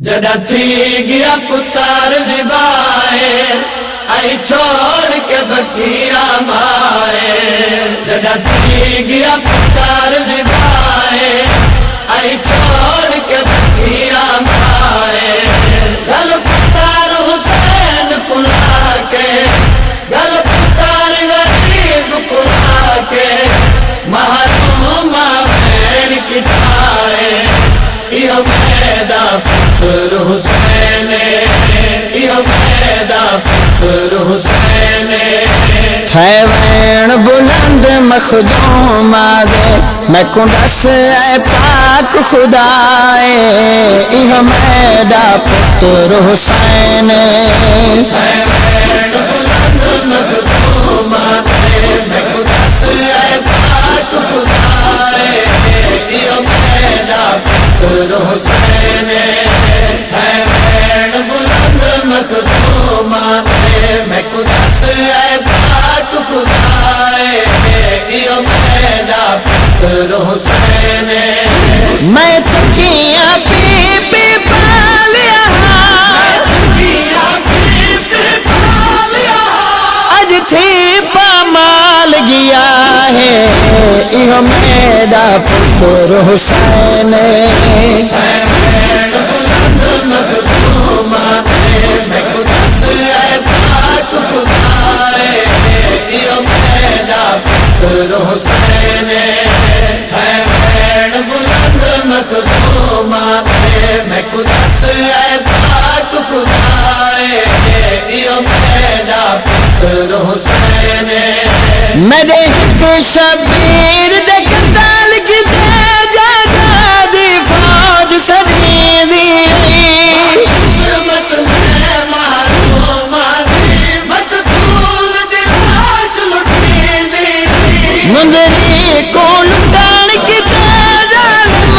جدا تھی گیا پتر زبائے آئی چھوڑ کے فقیرہ مائے جدا تھی گیا پتر زبائے آئی چھوڑ کے فقیرہ مائے گل پتر حسین پلا کے گل پتر غریب پلا کے محروم بین کٹائے یہ میرا پتر حسین یہ میرا پتر حسین وین بلند مخدوم آدے میں کو دس اے پاک خدائے یہ میرا پتر حسین وین بلند مخدوم آدے میں کو دس اے پاک خدائے یہ میرا پتر حسین وین بلند مخدوم آدے میں کو دس اے پاک خدائے یہ میرا پتر حسین میں چکیاں پی پی پالیا اج تھی پامال گیا ہے یہ میرا پتر حسین بلند مخدوم آدے میں کو دس اے پاک خدائے یہ میرا پتر حسین وین بلند مخدوم آدے میں کو دس اے پاک خدائے یہ میرا پتر حسین میرے ایک شبیر دے قتل کیتے جگہ دی فوج سری دی قسمت میں محروم آدھی مقتول دی لاش لٹی دی مندری کو لٹان کیتے ظالم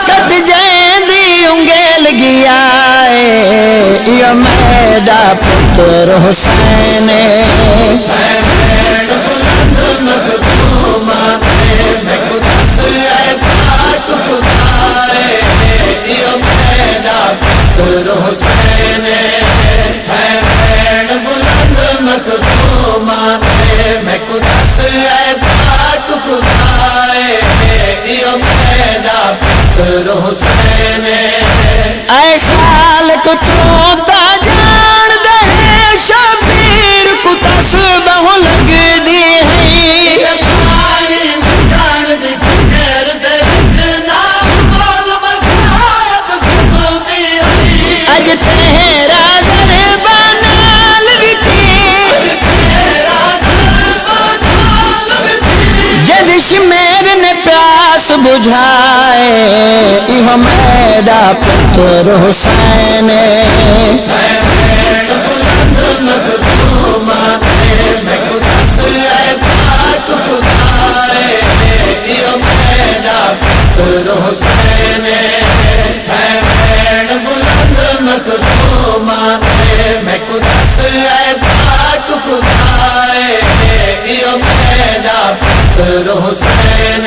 کٹ جائیں دی انگل گیا ہے یہ میرا پتر حسین بلند مخدوم آدے میں کو دس اے پاک خدائے یہ میرا پتر حسین وین بلند مخدوم آدے میں کو دس اے پاک خدائے یہ میرا پتر حسین اے خالق تو تا جان دے شبیر کو تسبح لگ دی ہے پانی مٹان دی فکر دے وچ نا بول مسائب سمودی ہوئی اج تیرا ضربہ نال وٹھی جد شمیر نے پیاس بجھائے یہ میرا پتر حسین بلند مخدوم آدے میں کو دس اے پاک خدائے یہ میرا پتر حسین وین بلند مخدوم آدے میں کو دس اے پاک خدائے یہ میرا پتر حسین